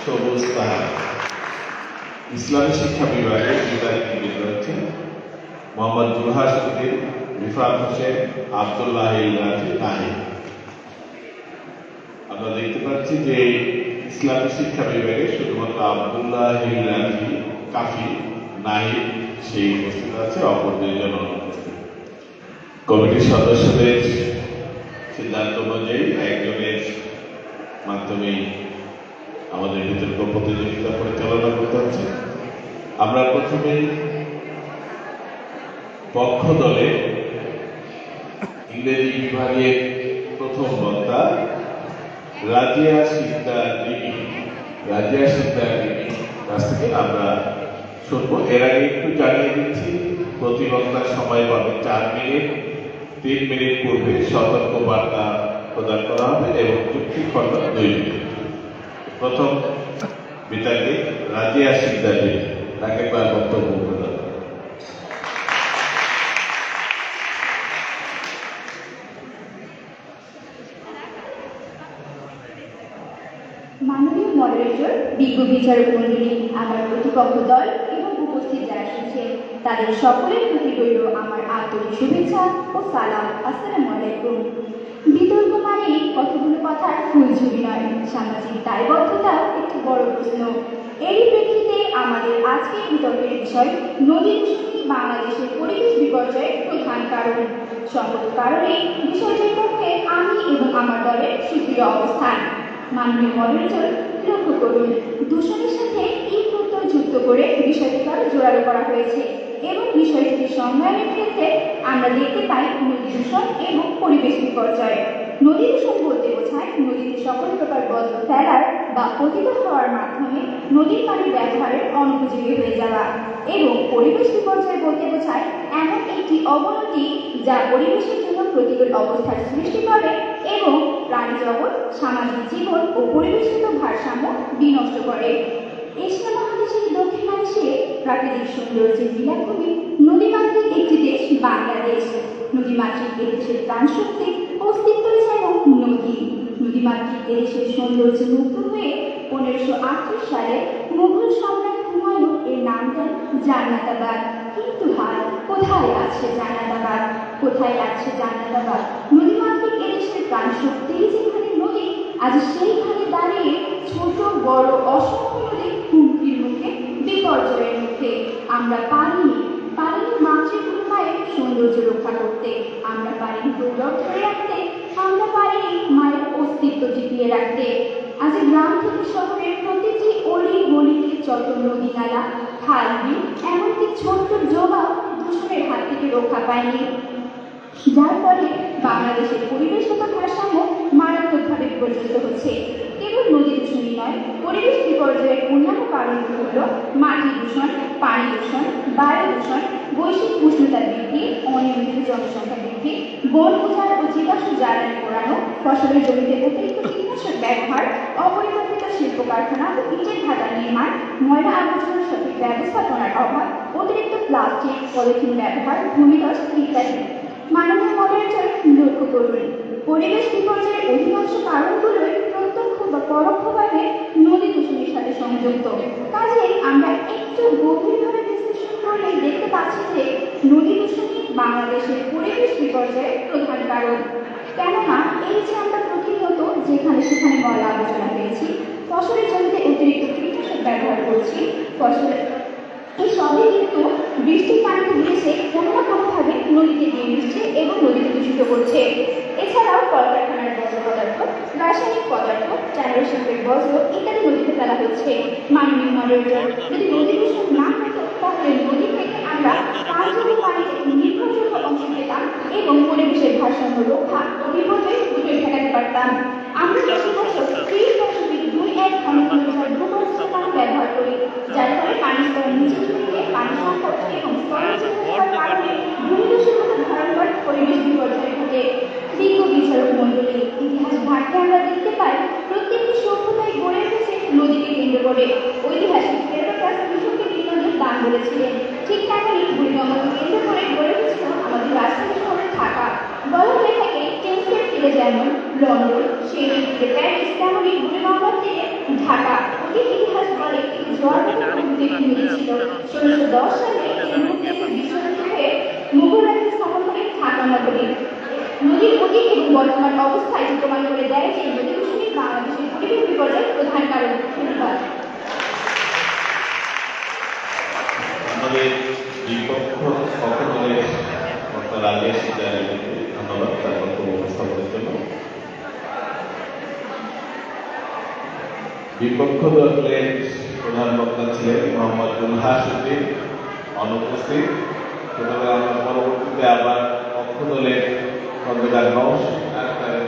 সবুজ পাহাড়। ইসলামী শিক্ষা বিভাগে বিদ্যার্থীদের রয়েছে মোহাম্মদ জুলহাস উদ্দিন, রিফাত হোসেন, আব্দুল্লাহ নাহিদ। আমরা দেখতে পাচ্ছি যে ইসলামী শিক্ষা বিভাগে শুধুমাত্র আব্দুল্লাহ কাফি নাহিদ সেই উপস্থিত আছে, অপর দুইজন অনুপস্থিত। কমিটির সদস্যদের সিদ্ধান্ত অনুযায়ী একজনের মাধ্যমে আমাদের বিতর্ক প্রতিযোগিতা পরিচালনা করতে হচ্ছে। আমরা প্রথমে পক্ষ দলে ইংরেজি বিভাগের প্রথম বক্তা রাজিয়া সিকদার কাছ থেকে আমরা শুনবো। এর আগে একটু জানিয়ে দিচ্ছি, প্রতি বক্তার সময় পাবে 4 মিনিট। 3 মিনিট পূর্বে সতর্ক বার্তা প্রদান করা হবে এবং চুক্তি খণ্ড 2 মিনিট। প্রথম বিতর্কে রাজিয়া সিকদার তাকে তার বক্তব্য প্রদান। মাননীয় মডারেটর, বিজ্ঞ বিচারক মন্ডলী, আমার প্রতিপক্ষ দল এবং উপস্থিত যারা শুনছেন তাদের সকলের প্রতি রইল আমার আন্তরিক শুভেচ্ছা ও সালাম। আসসালামু আলাইকুম। বিতর্ক মানে কতগুলো কথার ফুলঝুরি নয়, সামাজিক দায়বদ্ধতা একটি বড় প্রশ্ন। এরই প্রেক্ষিতে আমাদের আজকের বিতর্কের বিষয় নদী দূষণই বাংলাদেশের পরিবেশ বিপর্যয়ের প্রধান কারণ। সকল কারণে বিষয়টির পক্ষে আমি এবং আমার দলের সক্রিয় অবস্থান। মাননীয় মডারেটর, লক্ষ্য করুন, দূষণের সাথে এই প্রত্যয় যুক্ত করে বিষয়টিকে আরো জোরালো করা হয়েছে এবং বিষয়টিকে সংজ্ঞানের ক্ষেত্রে আমরা দেখতে পাই নদী দূষণ এবং পরিবেশ বিপর্যয়। নদী দূষণ বলতে বোঝায় নদীতে সকল প্রকার বর্জ্য ফেলার বা পতিত হওয়ার মাধ্যমে নদীর পানি ব্যবহারের অনুপযোগী হয়ে যাওয়া, এবং পরিবেশ বিপর্যয় বলতে বোঝায় এমন একটি অবনতি যা পরিবেশের জন্য প্রতিকূল অবস্থার সৃষ্টি করে এবং প্রাণী জগৎ, সামাজিক জীবন ও পরিবেশগত ভারসাম্য বিনষ্ট করে। এশিয়া মহাদেশের দক্ষিণাংশে প্রাকৃতিক সৌন্দর্যের লীলাভূমি নদীমাতৃক একটি দেশ বাংলাদেশ। নদীমাতৃক এদেশের প্রাণশক্তি অস্তিত্ব যেন নদী। নদীমাতৃক এদেশের সৌন্দর্য মুগ্ধ হয়ে 1538 সালে মুঘল সম্রাট হুমায়ুন এর নাম দেন জান্নাতাবাদ। কিন্তু হাল কোথায় আছে জান্নাতাবাদ? কোথায় আছে জান্নাতাবাদ? নদীমাতৃক এদেশের প্রাণশক্তি যেখানে নদী, আজ সেইখানে দাঁড়িয়ে ছোট বড় অসংখ্য নদী হুমকির মুখে, বিপর্যয়ের মুখে। আমরা পারিনি মাতৃভূমির সৌন্দর্য রক্ষা করতে, আমরা পারিনি গৌরব ধরে রাখতে, আমরা পারিনি মায়ের অস্তিত্ব টিকিয়ে রাখতে। আজ গ্রাম থেকে শহরের প্রতিটি অলি গলিতে যত নদী নালা, খাল বিল, এমনকি ছোট্ট জোগাও দূষণের হাত থেকে রক্ষা পায়নি, যার ফলে বাংলাদেশের পরিবেশগত ভারসাম্য মারাত্মকভাবে বিপর্যস্ত হচ্ছে। কেবল নদী দূষণই নয়, পরিবেশ বিপর্যয়ের অন্যান্য কারণগুলো হল মাটি দূষণ, পানি দূষণ, বায়ু দূষণ, বৈশ্বিক উষ্ণতা বৃদ্ধি, অনিয়ন্ত্রিত জনসংখ্যা বৃদ্ধি, বন উজাড় ও জীবাশ্ম জ্বালানি পোড়ানো, ফসলের জমিতে অতিরিক্ত কীটনাশক ব্যবহার, অপরিকল্পিত শিল্প কারখানা ও ইটের ভাটা নির্মাণ, ময়লা আবর্জনার সঠিক ব্যবস্থাপনার অভাব, অতিরিক্ত প্লাস্টিক পলিথিন ব্যবহার, ভূমিধস ইত্যাদি। মাননীয় মডারেটর, লক্ষ্য করুন, পরিবেশ বিপর্যয়ের অধিকাংশ কারণগুলোই প্রত্যক্ষ বা পরোক্ষভাবে নদী দূষণের সাথে সংযুক্ত। কাজেই আমরা একটু গভীরভাবে বিশ্লেষণ করলে দেখতে পাচ্ছি যে নদী দূষণই বাংলাদেশের পরিবেশ বিপর্যয়ের প্রধান কারণ। কেননা এই যে আমরা প্রতিনিয়ত যেখানে সেখানে ময়লা আবর্জনা পেয়েছি, ফসলের জমিতে অতিরিক্ত কীটনাশক ব্যবহার করছি, এই সবই কিন্তু বৃষ্টির পানিতে মিশে কোনো না কোনোভাবে নদীতে গিয়ে মিশছে এবং নদীকে দূষিত করছে। এছাড়াও কলকারখানার বর্জ্য পদার্থ, রাসায়নিক পদার্থ, চালের শিল্পের বর্জ্য ইত্যাদি নদীতে ফেলা হচ্ছে। মাননীয় মডারেটর, যদি নদী দূষণ না হতো তাহলে নদী থেকে আমরা পাঁচজনী পানিতে নির্ভরযোগ্য অংশ পেতাম এবং পরিবেশের ভারসাম্য রক্ষা ও বিপর্যয় দুটোই ঠেকাতে পারতাম। আমরা প্রতি বছর 30.21 ঘনমিটার ভূগর্ভস্থ পানি ব্যবহার করি, যার ফলে পানি স্তর নিচে থেকে পানি সংকট এবং স্তর নিচে হওয়ার কারণে ভূমিদূষণের মতো ভয়ঙ্কর পরিবেশ বিপর্যয় ঘটে। বিজ্ঞ বিচারক মন্ডলী, ইতিহাস ঘাটলে আমরা দেখতে পাই প্রত্যেকটি সভ্যতায় গড়ে উঠেছে নদীকে কেন্দ্র করে। ঐতিহাসিক হেরোডোটাস মিশরকে নদীর দান বলেছিলেন। ঠিক তেমনই বুড়িগঙ্গাকে কেন্দ্র করে গড়ে উঠেছিল আমাদের রাজধানী শহর ঢাকা। বলা হয়ে থাকে টেক্সটের তীরে যেমন লন্ডন, সেই প্যারিস, তেমনই বুড়িগঙ্গার তীরে ঢাকা। ফলে একটি জোয়ার দেখতে মিলেছিল। ১৬১০ সালে এই নদী থেকে বিশ্বযুদ্ধ হয়ে মুঘল রাজ্য স্থাপন করে ঢাকা নগরী। নদীর অতীত এবং বর্তমান অবস্থা এটি প্রমাণ করে দেয় যে নদী দূষণই বাংলাদেশের পরিবেশ বিপর্যয়ের প্রধান কারণ। ধন্যবাদ। আমাদের বিপক্ষ সকলের ডক্টর রাজেশ সিদ্ধার্থকে ধন্যবাদ তার বক্তব্য উপস্থাপনের জন্য। বিপক্ষ দলের প্রধান বক্তা ছিলেন মোহাম্মদ জুলহাস উদ্দিন, অনুপস্থিত। সুতরাং আমরা পরবর্তীতে আবার পক্ষ দলের কনভেনার নওশাদ আক্তারের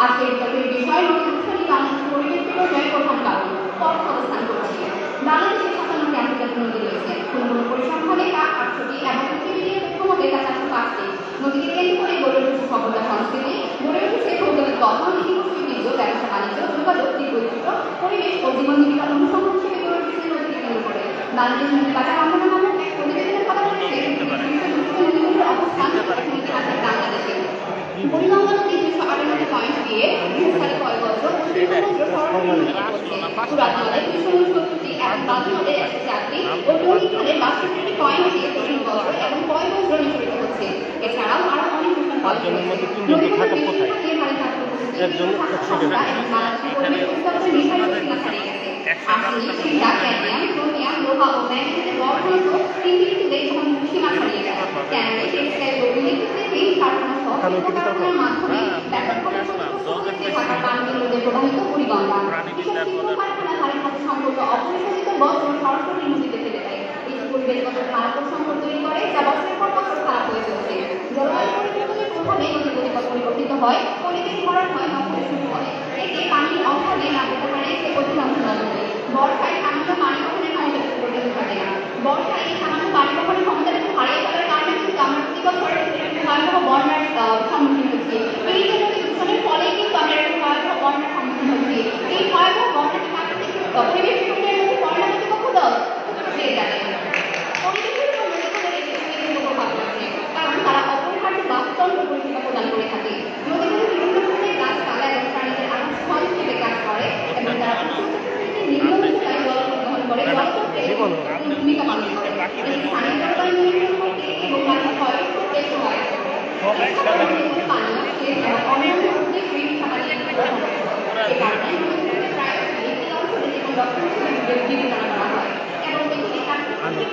আজকের বিষয় নদী দূষণই বাংলাদেশের পরিবেশ বিপর্যয়ের প্রধান কারণ পথ অবস্থান করছে। বাংলাদেশে ৫৭টি আন্তর্জাতিক নদী রয়েছে, কোনো কোনো পরিসংখ্যানে তা ৮০০টি এবং পৃথিবীর মধ্যে তা ৪০৫টি। নদীকে কেন্দ্র করে গড়ে উঠেছে সভ্যতা সংস্কৃতি, গড়ে উঠেছে ভৌগোলিক গঠন, ইতিহাস ঐতিহ্য, ব্যবসা বাণিজ্য, যোগাযোগ, বৈচিত্র্য, পরিবেশ ও জীবন জীবিকার অনুসন্ধান হিসেবে গড়ে উঠেছে নদীকে কেন্দ্র করে। বাংলাদেশ নদী বাঁচাও আন্দোলন নামক এক প্রতিবেদনের কথা বলেছে নদীগুলোর অবস্থান ইতিহাসের বাংলাদেশে। বুড়িগঙ্গা নদী ২৫৮ পয়েন্ট দিয়ে সাড়ে কয় বছর পুরাত নদে ২৬৯টি এবং বাজু নদে ১০৪টি ও টঙ্গী খালে ৬২টি পয়েন্ট দিয়ে প্রতি বছর এবং কয় বছর নিঃসরিত হচ্ছে। এছাড়াও আরো অনেক প্রবাহিত বুড়িগঙ্গা সম্পর্ক অপরিশোধিত বছর সরাসরি নদীতে ফেলে দেয়। এটি পরিবেশগত মারাত্মক সংকট তৈরি করে, যা বছরের পর বছর খারাপ হয়ে চলছে। জলবায়ু পরিবর্তনের প্রভাবে নদীর গতিপথ পরিবর্তিত হয়, পরিবেশ ভরাট হয়, নগরে শুরু হয়। এতে পানির অভাবে নামতে পারে অধিকাংশ নদী। বর্ষায় সামান্য পানি বহনের ক্ষমতা পর্যন্ত থাকে না। বর্ষায় এই সামান্য পানি বহনের ক্ষমতাটুকু হারিয়ে ফেলার কারণে কিন্তু আমরা প্রতি বছর ভয়াবহ বন্যার সম্মুখীন হচ্ছি। এই যে নদী দূষণের ফলে কিন্তু আমরা একটা ভয়াবহ বন্যার সম্মুখীন হচ্ছি। এই ভয়াবহ বন্যাটি প্রাকৃতিক পরিবেশ বিপর্যয়ের মধ্যে পড়ে না কর্তৃপক্ষ দল পেয়ে যাবে। পরিবেশের উপর নদীগুলোর একটি প্রভাব পড়ছে, কারণ তারা অপরিহার্য বাস্তুতন্ত্র পরিষেবা প্রদান করে থাকে। নদীগুলো বিভিন্ন ধরনের গাছপালা এবং প্রাণীদের আবাসস্থল হিসেবে কাজ করে এবং তারা নিম্ন উচ্চতায় জল পরিবহন করে জলচক্রে ভূমিকা পালন করে। এটি স্থানীয় জলবায়ু নিয়ন্ত্রণ করতে এবং মাটির ক্ষয়ের করতে সহায়তা করে। পানি, সেচ এবং অন্যান্য উদ্ভিদ জীবিকা পানি গ্রহণ করে। এ কারণে নদীগুলোকে প্রায় একটি অঞ্চলে জীবন রক্ষণ হিসেবে বিবেচনা করা হয় এবং এটি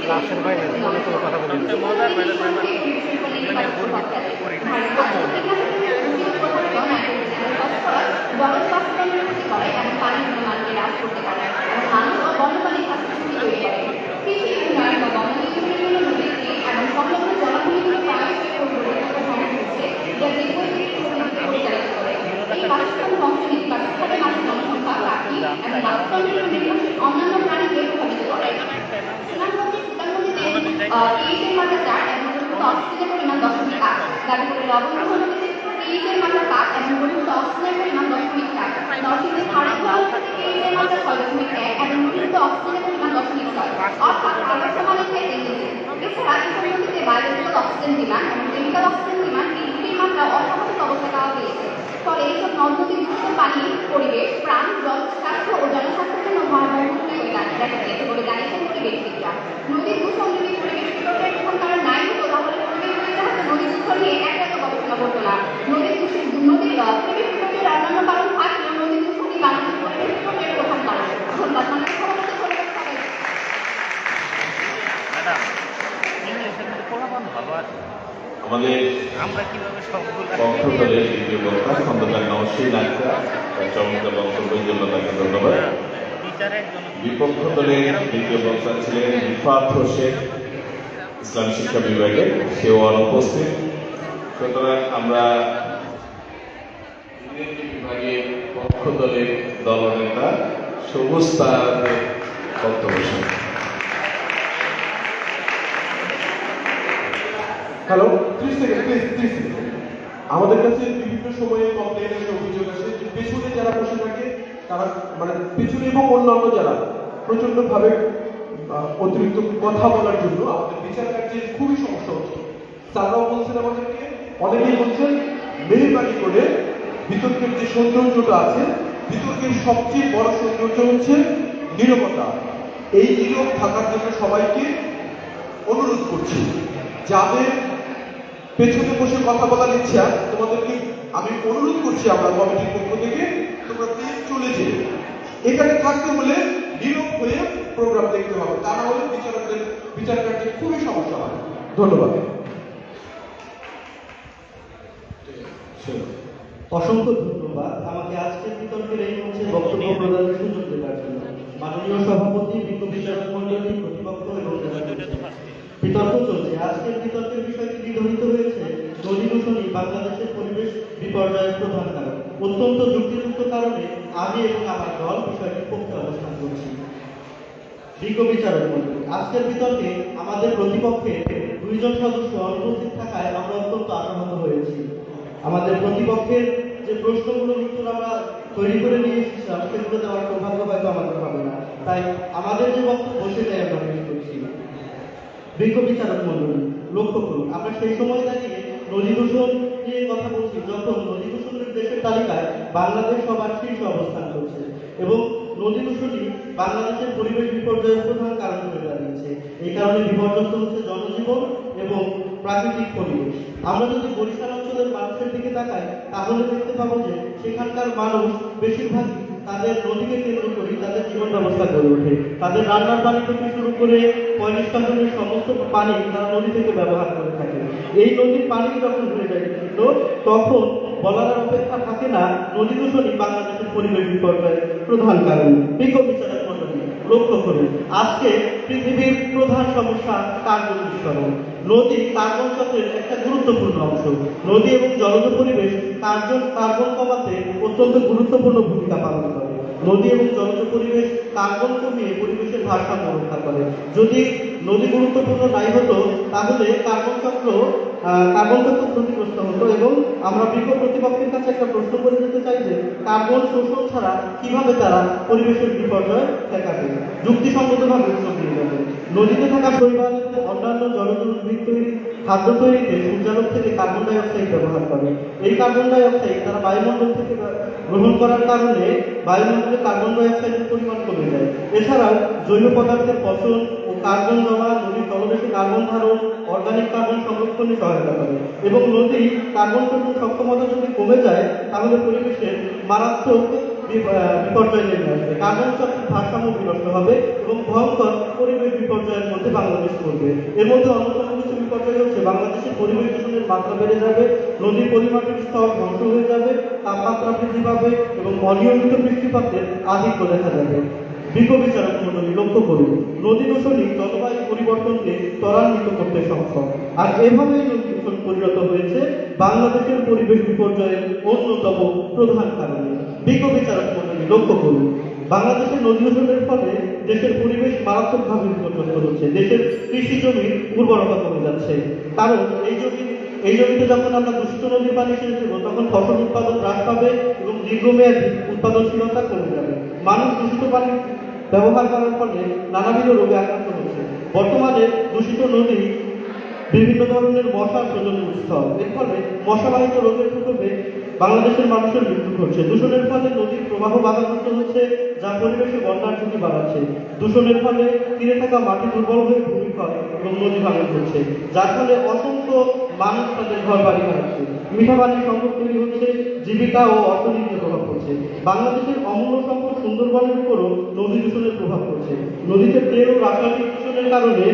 ক্লাসের বাইরে কোনো কথা বলি জলবাস্তুতন্ত্রের ক্ষতি করে এবং পানির গুণমানকে হ্রাস করতে পারে এবং মানুষ ও বন্যপ্রাণীর স্বাস্থ্য ঝুঁকি তৈরি করে। কৃষি উন্নয়ন বা বনবিদ্যুতের জন্য নদীটি এবং সংলগ্ন জলাভূমিগুলো প্রায়শই পরিবর্তিত ধ্বংস হচ্ছে, যা জীববৈচিত্র্য পরিচালিত করে। এই বাসস্থান ধ্বংস নেতিবাচকভাবে মাছের জনসংখ্যা, পাখি এবং বাস্তুতন্ত্রের নির্ভরশীল অন্যান্য প্রাণীকে প্রভাবিত করে। সুনামগঞ্জের সুতানগঞ্জিতে 30-এর মাত্রা 4 এবং পরিমিত অক্সিজেনের পরিমাণ 0.8, গাজীপুরের লবণগঞ্জ নদীতে 30-এর মাত্রা 5 এবং পরিমিত অক্সিজেনের পরিমাণ 0.4, নরসিংদীর খারেকপুর নদীতে 30-এর মাত্রা 6.1 এবং পরিমিত অক্সিজেনের পরিমাণ 0.6, অর্থাৎ আদর্শ মানের চাইতে নিচে। এছাড়া এসব নদীতে বায়োলজিক্যাল অক্সিজেন ডিমান্ড এবং কেমিক্যাল অক্সিজেন ডিমান্ড এই দুটির মাত্রা অস্বাভাবিক অবস্থা দেওয়া হয়েছে। ফলে এইসব নদ নদীর দূষিত পানি পরিবেশ, প্রাণ, জল, স্বাস্থ্য ও জনস্বাস্থ্যের জন্য ভয়াবহ হুমকি হয়ে দেখা দিয়েছে বলে জানিয়েছেন পরিবেশবিদরা। নদীর দূষণ যদি পরিবেশ বিপর্যয়ের প্রধান কারণ নাই হতো, তাহলে পরিবেশবিদরা হয়তো নদী দূষণ নিয়ে এত গবেষণা করতো না। নদীর পরিবেশ বিপর্যয়ের অন্যান্য কারণ থাকলেও নদী দূষণই বাংলাদেশ আমাদের আমরা কিভাবে সবগুলো পক্ষ দলের দ্বিতীয় বক্তা খন্দকার নওশীন আক্তার তার চমৎকার বক্তব্যের জন্য তাকে ধন্যবাদ। বিচারের জন্য বিপক্ষ দলের দ্বিতীয় বক্তা ছিলেন রিফাত হোসেন, ইসলাম শিক্ষা বিভাগে, সেও অনুপস্থিত। সুতরাং আমরা ইংরেজি বিভাগের পক্ষ দলের দলনেতা সবুজ তারের বক্তব্য শুনব। Hello, 30 second please, 30 second. আমাদের কাছে বিভিন্ন সময়ে কমপ্লেন আসে, অভিযোগ আসে যে পেছনে যারা বসে থাকে তারা মানে পেছনে এবং অন্যান্য যারা প্রচন্ডভাবে অতিরিক্ত কথা বলার জন্য আমাদের বিচার কার্যের খুবই সমস্যা হচ্ছে। তারাও বলছেন আমাদেরকে, অনেকেই বলছেন মেহরবানি করে বিতর্কের যে সৌন্দর্যটা আছে, বিতর্কের সবচেয়ে বড় সৌন্দর্য হচ্ছে নীরবতা। এই নীরব থাকার জন্য সবাইকে অনুরোধ করছি, যাদের পেছনে বসে কথা বলার ইচ্ছা তোমাদেরকে আমি অনুরোধ করছি, আমরা কমিটির পক্ষ থেকে তোমরা প্লিজ চলে যেও। এখানে থাকতে হলে নীরব হয়ে প্রোগ্রাম দেখতে হবে, তা না হলে বিচার কার্যে খুবই সমস্যা হয়। ধন্যবাদ। অসংখ্য ধন্যবাদ আমাকে আজকের বিতর্কের এই মঞ্চে বক্তব্য প্রদানের সুযোগ দেওয়ার জন্য। মাননীয় সভাপতি, বিজ্ঞ বিচারক মন্ডলী, প্রতিপক্ষ এবং যারা শুনছেন। বিতর্ক চলছে। আজকের বিতর্কের বিষয়টি নির্ধারিত হয়েছে নদী দূষণই বাংলাদেশের পরিবেশ বিপর্যয়ের প্রধান কারণ। অত্যন্ত যুক্তিযুক্ত কারণে আমি এবং আমার দল বিষয়টির পক্ষে অবস্থান করছি। বিজ্ঞ বিচারক মন্ডলী, আজকের বিতর্কে আমাদের প্রতিপক্ষে 2 জন সদস্য অনুপস্থিত থাকায় আমরা অত্যন্ত আশাহত হয়েছি। আমাদের প্রতিপক্ষের যে প্রশ্নগুলোর উত্তর আমরা তৈরি করে নিয়ে এসেছিলাম সেগুলো দেওয়ার সৌভাগ্য হয়তো আমাদের হবে না, তাই আমাদের যে বক্তব্য সেটাই আমরা পেশ করছি। বিজ্ঞ বিচারক মন্ডলী, লক্ষ্য করুন, আমরা সেই সময় দাঁড়িয়ে নদী দূষণ নিয়ে কথা বলছি যখন নদী দূষণের দেশের তালিকায় বাংলাদেশ সবার শীর্ষে অবস্থান করছে এবং নদী দূষণই বাংলাদেশের পরিবেশ বিপর্যয়ের প্রধান কারণ হয়ে দাঁড়িয়েছে। এই কারণে বিপর্যস্ত হচ্ছে জনজীবন এবং প্রাকৃতিক পরিবেশ। আমরা যদি বরিশাল অঞ্চলের মানুষের দিকে তাকাই তাহলে দেখতে পাবো যে সেখানকার মানুষ বেশিরভাগই তাদের নদীকে কেন্দ্র করে তাদের জীবন ব্যবস্থা গড়ে ওঠে। তাদের রান্নার পানি থেকে শুরু করে পয়নিষ্কাশনের সমস্ত পানি তারা নদী থেকে ব্যবহার করে থাকে। এই নদীর পানি যখন হয়ে যায় তখন বলার আর অপেক্ষা থাকে না, নদী দূষণই বাংলাদেশের পরিবেশ বিপর্যয়ের প্রধান কারণ। বিজ্ঞ বিচারক মন্ডলী, লক্ষ্য করুন, আজকে পৃথিবীর প্রধান সমস্যা কার্বন নিঃসরণ। নদী কার্বন চক্রের একটা গুরুত্বপূর্ণ অংশ। নদী এবং জলজ পরিবেশ কার্বন কমাতে অত্যন্ত গুরুত্বপূর্ণ ভূমিকা পালন করে। নদী এবং জলজ পরিবেশ কার্বন কমিয়ে পরিবেশের ভারসাম্য রক্ষা করে। যদি নদী গুরুত্বপূর্ণ নাই হতো তাহলে কার্বন চক্র ক্ষতিগ্রস্ত হতো। এবং আমরা বিজ্ঞ প্রতিপক্ষের কাছে একটা প্রশ্ন করে যেতে চাই যে কার্বন শোষণ ছাড়া কিভাবে তারা পরিবেশের বিপর্যয় ঠেকাবে, যুক্তিসঙ্গতভাবে উত্তর দিয়ে যাবে। নদীতে থাকা শৈবাল এবং অন্যান্য জলজ উদ্ভিদ তৈরি খাদ্য তৈরিতে সূর্যালোক থেকে কার্বন ডাই অক্সাইড ব্যবহার করে। এই কার্বন ডাই অক্সাইড তারা বায়ুমণ্ডল থেকে গ্রহণ করার কারণে বায়ুমণ্ডলে কার্বন ডাই অক্সাইডের পরিমাণ কমে যায়। এছাড়াও জৈব পদার্থের পচন ও কার্বন জমা নদীর তলদেশে কার্বন ধারণ, অর্গানিক কার্বন সংরক্ষণে সহায়তা করে। এবং নদী কার্বন শোষণ সক্ষমতা যদি কমে যায় তাহলে পরিবেশের মারাত্মক বিপর্যয় নেমে আসবে। কার্বন চক্রের ভারসাম্য বিনষ্ট হবে এবং ভয়ঙ্কর পরিবেশ বিপর্যয়ের মধ্যে বাংলাদেশ পড়বে। এর মধ্যে অন্যতম কিছু বিপর্যয় হচ্ছে বাংলাদেশের পরিবেশ দূষণের মাত্রা বেড়ে যাবে, নদীর পরিমাপের স্তর ধ্বংস হয়ে যাবে, তাপমাত্রা বৃদ্ধি পাবে এবং অনিয়মিত বৃষ্টিপাতের আধিক্য দেখা যাবে। বিজ্ঞ বিচারক মন্ডলী, লক্ষ্য করুন, নদী দূষণই জলবায়ু পরিবর্তনকে ত্বরান্বিত করতে সক্ষম। আর এভাবেই নদী দূষণ পরিণত হয়েছে বাংলাদেশের পরিবেশ বিপর্যয়ের অন্যতম প্রধান কারণে। বিজ্ঞ বিচারক মন্ডলী, লক্ষ্য করুন, বাংলাদেশের নদী দূষণের ফলে দেশের পরিবেশ মারাত্মকভাবে বিপর্যস্ত হচ্ছে। দেশের কৃষি জমির উর্বরতা কমে যাচ্ছে, কারণ এই জমিতে যখন আমরা দূষিত নদীর পানি ছেড়ে দেবো তখন ফসল উৎপাদন হ্রাস পাবে এবং দীর্ঘমেয়াদী উৎপাদনশীলতা কমে যাবে। মানুষ দূষিত পানি ব্যবহার করার ফলে নানাবিধ রোগে আক্রান্ত হচ্ছে। বর্তমানে দূষিত নদী বিভিন্ন ধরনের মশার প্রজনন স্থল। এর ফলে মশাবাহিত রোগের প্রকোপে বাংলাদেশের মানুষের মৃত্যু ঘটছে। দূষণের ফলে নদীর প্রবাহ বাধাগ্রস্ত হচ্ছে, যা পরিবেশে বন্যার ঝুঁকি বাড়াচ্ছে। দূষণের ফলে তীরে থাকা মাটি দুর্বল হয়ে ভূমিক্ষয় এবং নদী ভাঙন হচ্ছে, যার ফলে অসংখ্য মানুষ তাদের ঘর বাড়ি হারাচ্ছে। মিঠা পানির সংকট তৈরি হচ্ছে, জীবিকা ও অর্থনীতিতে প্রভাব পড়ছে। বাংলাদেশের অমূল্য সম্পদ সুন্দরবনের উপরও নদী দূষণের প্রভাব পড়ছে। নদীতে তেল ও রাসায়নিক দূষণের কারণে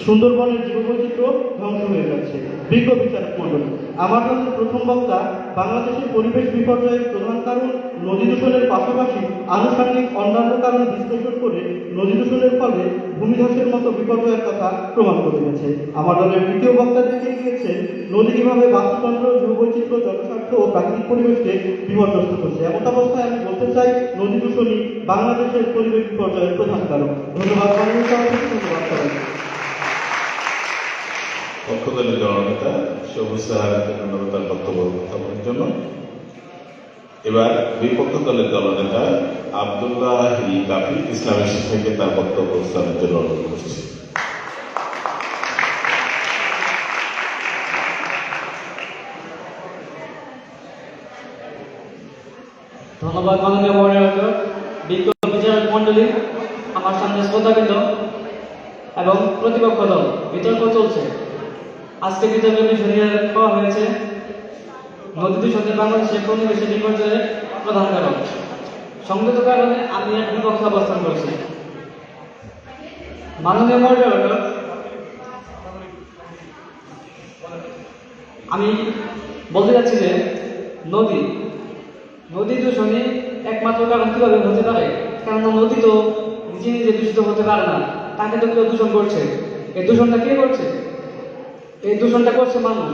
সুন্দরবনের জীববৈচিত্র্য ধ্বংস হয়ে যাচ্ছে। বিজ্ঞ বিচারক মণ্ডলী। আমার দলের প্রথম বক্তা বাংলাদেশের পরিবেশ বিপর্যয়ের প্রধান কারণ নদী দূষণের পাশাপাশি আনুষঙ্গিক অন্যান্য কারণ বিশ্লেষণ করে নদী দূষণের ফলে ভূমিধসের মতো বিপর্যয়ের কথা প্রমাণ করে দিয়েছে। আমার দলের দ্বিতীয় বক্তা দেখিয়ে গিয়েছেন নদী কিভাবে বাস্তুতন্ত্র, জীববৈচিত্র্য, জনস্বার্থ ও প্রাকৃতিক পরিবেশকে বিপর্যস্ত করছে। এমন অবস্থায় আমি বলতে চাই নদী দূষণই বাংলাদেশের পরিবেশ বিপর্যয়ের প্রধান কারণ। ধন্যবাদ মাননীয় সভাপতি, ধন্যবাদ সবাইকে। পক্ষ দলের জননেতা সবুজ সাহাকে ধন্যবাদ তার বক্তব্য উপস্থাপনের জন্য। এবার বিপক্ষ দলের দলনেতা আব্দুল্লাহ হিল কাফি ইসলামের শিক্ষাকে তার বক্তব্য উপস্থাপনের জন্য অনুরোধ করছি। ধন্যবাদ মাননীয় মহানগর বিজ্ঞ বিচারক মণ্ডলী, আমার সামনে শ্রোতাবৃন্দ এবং প্রতিপক্ষ দল বিতর্ক চলছে। আজকে বিতর্কের বিষয় নিয়ে খাওয়া হয়েছে নদী দূষণের বাংলাদেশের পরিবেশের বিপর্যয়ের প্রধান কারণ। সংগত কারণে আমি এক বিপক্ষে অবস্থান করছি। মাননীয় মহানগর, আমি বলতে যাচ্ছি যে নদী দূষণে একমাত্র কারণ কিভাবে হতে পারে, কেননা নদী তো নিজে নিজে দূষিত হতে পারে না, তাকে তো কেউ দূষণ করছে। এই দূষণটা কে করছে? এই দূষণটা করছে মানুষ,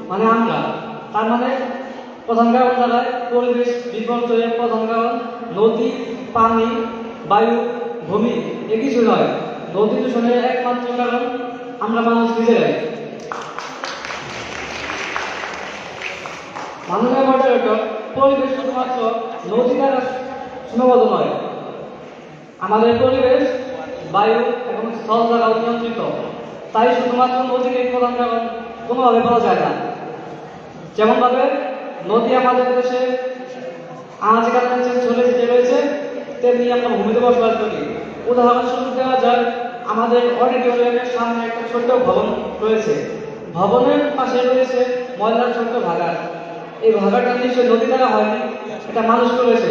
মানে আমরা। তার মানে প্রধান কারণ দ্বারায় পরিবেশ বিপর্যয়ের প্রধান কারণ নদী, পানি, বায়ু, ভূমি, এ কিছু নয়। নদী দূষণের একমাত্র কারণ আমরা মানুষ নিজেরাই। মাননীয় মহানগর, পরিবেশ শুধুমাত্র নদী দ্বারা সীমাবদ্ধ নয়। আমাদের পরিবেশ বায়ু এবং স্থল দ্বারা নিয়ন্ত্রিত, তাই শুধুমাত্র নদীকে প্রধান কারণ কোনোভাবে বলা যায় না। যেমনভাবে নদী আমাদের দেশে আনাচে কানাচে চলে যেতে রয়েছে, তেমনি আমরা ভূমিতে বসবাস করি। উদাহরণস্বরূপ দেওয়া যায়, আমাদের অডিটোরিয়ামের সামনে একটা ছোট্ট ভবন রয়েছে। ভবনের পাশে রয়েছে ময়লার ছোট্ট ভাগাড়। এই ভাগাড়টা নিশ্চয়ই নদী দ্বারা হয়নি, এটা মানুষ করেছে।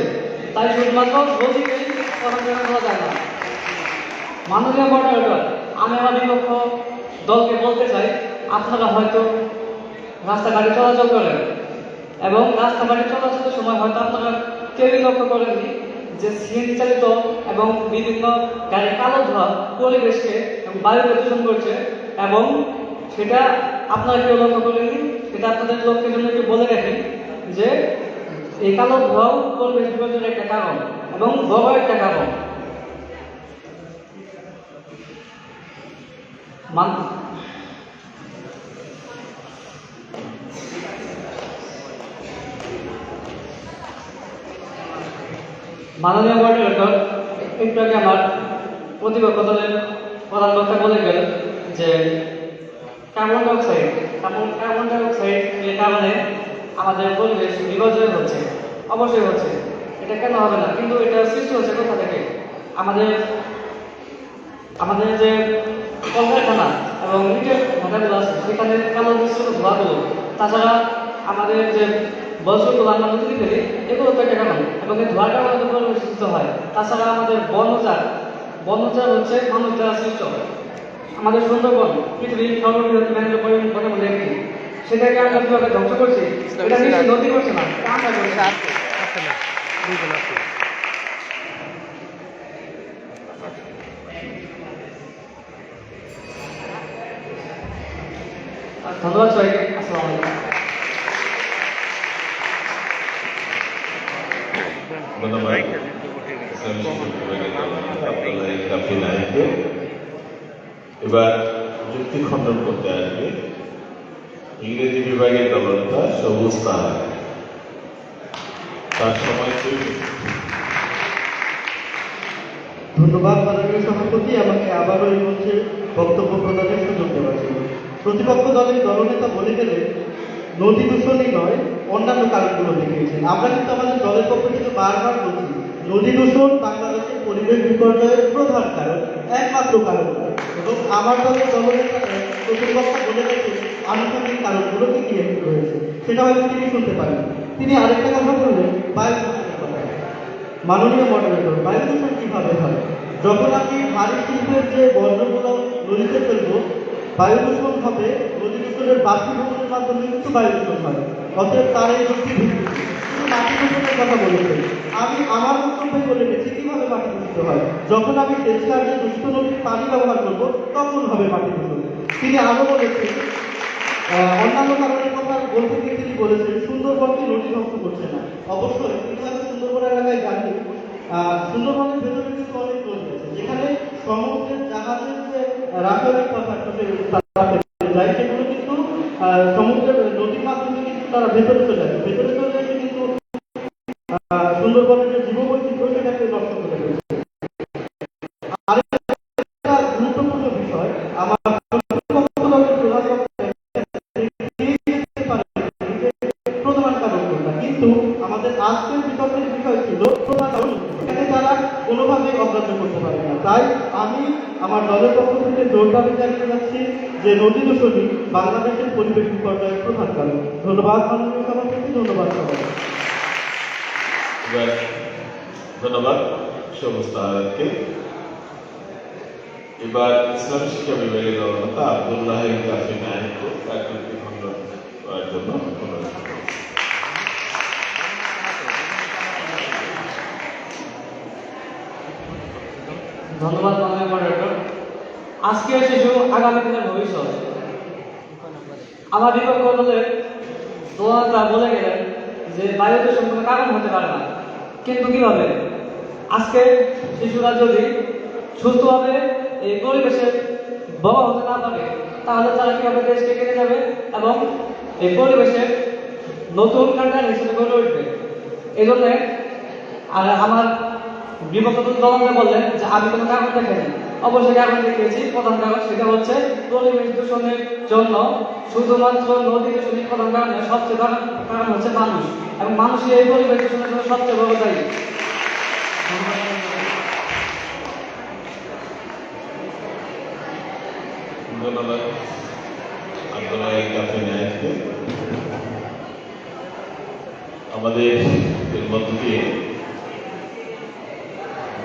তাই শুধুমাত্র নদীকেই প্রধান কারণ বলা যায় না। মাননীয় মহানগর, আমি আমার বিপক্ষ দলকে বলতে চাই, আপনারা হয়তো রাস্তাঘাটে চলাচল করেন এবং রাস্তাঘাটে চলাচলের সময় হয়তো আপনারা কেউই লক্ষ্য করেননি যে সিএনজি চালিত এবং বিভিন্ন গাড়ির কালো ধোঁয়া পরিবেশকে এবং বায়ু প্রদূষণ করছে, এবং সেটা আপনারা কেউ লক্ষ্য করেননি। সেটা আপনাদের লক্ষ্যের জন্য একটু বলে রাখি যে এই কালো ধোঁয়াও পরিবেশ বিপর্যয়ের একটা কারণ এবং বড় একটা কারণ। মাননীয় মহানগর, একটু আগে আমার প্রতিপক্ষ দলের প্রধান বক্তা বলে গেলেন যে কার্বন ডাইঅক্সাইড এর কারণে আমাদের পরিবেশ বিপর্যয় হচ্ছে। অবশ্যই হচ্ছে, এটা কেন হবে না? কিন্তু এটা সৃষ্টি হচ্ছে কোথা থেকে? আমাদের যে কলকারখানা এবং ইটের ভাটাগুলো আছে, সেখানে কালো মিশ্রিত ধোঁয়াগুলো, তাছাড়া আমাদের যে বজ্রগুলো আমরা নদীতে ফেলি, এগুলো তো একটা কারণ, এবং এই ধোঁয়াটা আমাদের পরিবেশিত হয়। তাছাড়া আমাদের বনজার হচ্ছে মানুষ দ্বারা সৃষ্ট। আমাদের সুন্দরবন পৃথিবীর সর্ববৃহৎ ম্যানগ্রোভ বনের মধ্যে একটি, সেটাকে আমরা কিভাবে ধ্বংস করছি? এটা নিশ্চয়ই নদী করছে না, আমরা করছি। ধন্যবাদ সবাইকে। আসসালামু আলাইকুম। ধন্যবাদ আব্দুল্লাহ হিল কাফি নাহিদকে। এবার যুক্তি খণ্ডন করতে আসবে ইংরেজি বিভাগের দলনেতা সবুজ সাহা, তার সময় 2 মিনিট। ধন্যবাদ মাননীয় সভাপতি, আমাকে আবারও এই মঞ্চে বক্তব্য প্রদানের সুযোগ দেওয়ার জন্য। প্রতিপক্ষ দলের দলনেতা বলে গেলে নদী দূষণই নয়, অন্যান্য কারণগুলো দেখিয়েছেন। আমরা কিন্তু আমাদের দলের পক্ষ থেকে বারবার বলছি, নদী দূষণ বাংলাদেশের পরিবেশ বিপর্যয়ের প্রধান কারণ, একমাত্র কারণ। এবং আমার দলের দলনেতা প্রথম বক্তা বলে গেছে আনুষঙ্গিক কারণগুলো কি কি রয়েছে, সেটা হয়তো তিনি শুনতে পারেন। তিনি আরেকটা কথা বললেন বায়ু দূষণের কথা। মাননীয় মডারেটর, বায়ু দূষণ কিভাবে হয়? যখন আমি ভারী শিল্পের যে বর্জ্যগুলো নদীতে ফেলবো, বায়ু দূষণ হবে। নদী দূষণের বাষ্পীভবনের দূষণের মাধ্যমে কিন্তু বায়ু দূষণ হয়। অতএব তার এই যুক্তি ভিত্তিক মাটি দূষণের কথা বলেছেন। আমি আমার বক্তব্যে বলে গেছি কিভাবে মাটি দূষিত হয়। যখন আমি ডিসচার্জে দূষিত নদীর পানি ব্যবহার করব তখন হবে মাটি দূষণ। তিনি আরো বলেছেন অন্যান্য কারণের কথা বলতে গিয়ে তিনি বলেছেন সুন্দরবনকে নদী ধ্বংস করছে না। অবশ্যই কিন্তু আমি সুন্দরবন এলাকায় জানি সুন্দরবনের ভেতরে কিন্তু অনেক নদী আছে যেখানে সমুদ্রের জাহাজের যে রাসায়নিক পদার্থ যায় সেগুলো কিন্তু সমুদ্রের নদীর মাধ্যমে কিন্তু তারা ভেতরে চলে আসে। ভেতরে চলে এসে কিন্তু সুন্দরবনের যে জীববৈচিত্র্য সেটাকে নষ্ট করে ফেলছে। আরেকটা গুরুত্বপূর্ণ বিষয় আমার প্রধান কারণ কোনটা, কিন্তু আমাদের আজকের বিতর্কের বিষয় ছিল প্রধান কারণ এখানে তারা কোনোভাবেই অগ্রাহ্য করতে পারে না। তাই আমি আমার দলের পক্ষ থেকে জোরদারে জানিয়ে যাচ্ছি যে নদী দূষণই বাংলাদেশের পরিবেশ বিপর্যয়ের প্রধান কারণ। ধন্যবাদ মাননীয় সভাপতি, ধন্যবাদ সবাই। ধন্যবাদ সমস্ত আয়োজককে। এবার ইসলামী শিক্ষা বিভাগের কর্মকর্তা আব্দুল্লাহ কাফি নায়েককে একজনকে ধন্যবাদ করার জন্য অনুরোধ করব। ধন্যবাদ মাননীয় মডারেটর। আজকের শিশু আগামী দিনের ভবিষ্যৎ। আমার বিপক্ষ দলের দোয়াটা বলে গেলেন যে বায়ু দূষণ কোনো কারণ হতে পারে না, কিন্তু কিভাবে? আজকে শিশুরা যদি সুস্থভাবে এই পরিবেশে বড় হতে না পারে তাহলে তারা কিভাবে দেশকে কেটে যাবে এবং এই পরিবেশের নতুন কান্ট্রি হিসেবে গড়ে উঠবে। এই জন্যে আর আমার বিপক্ষ দল বললেন যে আমি কোনো কারণ দেখাইনি। অবশ্যই কারণ দেখিয়েছি। প্রধান কারণ সেটা হচ্ছে পরিবেশ দূষণের জন্য শুধুমাত্র নদী দূষণের প্রধান কারণ নয়, সবচেয়ে বড় কারণ হচ্ছে মানুষ, এবং মানুষই এই পরিবেশ দূষণের জন্য সবচেয়ে বড় দায়ী। ধন্যবাদ আব্দুল্লাহ কাফি নায়েককে। আমাদের এর মধ্য দিয়ে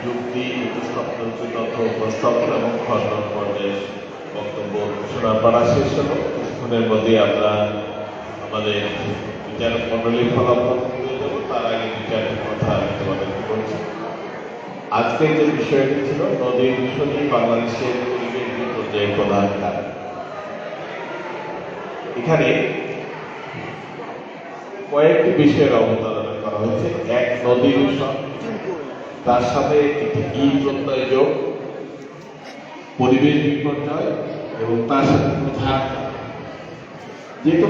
যুক্তি, উপস্থাপন, তথ্য উপস্থাপন এবং খণ্ডন পর্যায়ে বক্তব্য শোনার পালা শেষ হল। কিছুক্ষণের মধ্যে আমরা আমাদের বিচারক মন্ডলীর ফলাফল তুলে দেবো। তার আগে বিচারের কথা তোমাদের বলছি। আজকের যে বিষয়টি ছিল নদী দূষণই বাংলাদেশের পরিবেশ বিপর্যয়ের প্রধান কারণ। এখানে কয়েকটি বিষয়ের অবতারণা করা হয়েছে। এক, নদী দূষণ, তার সাথে একটি প্রত্যয় যোগ, পরিবেশ বিপর্যয় এবং তার সাথে যে কোনো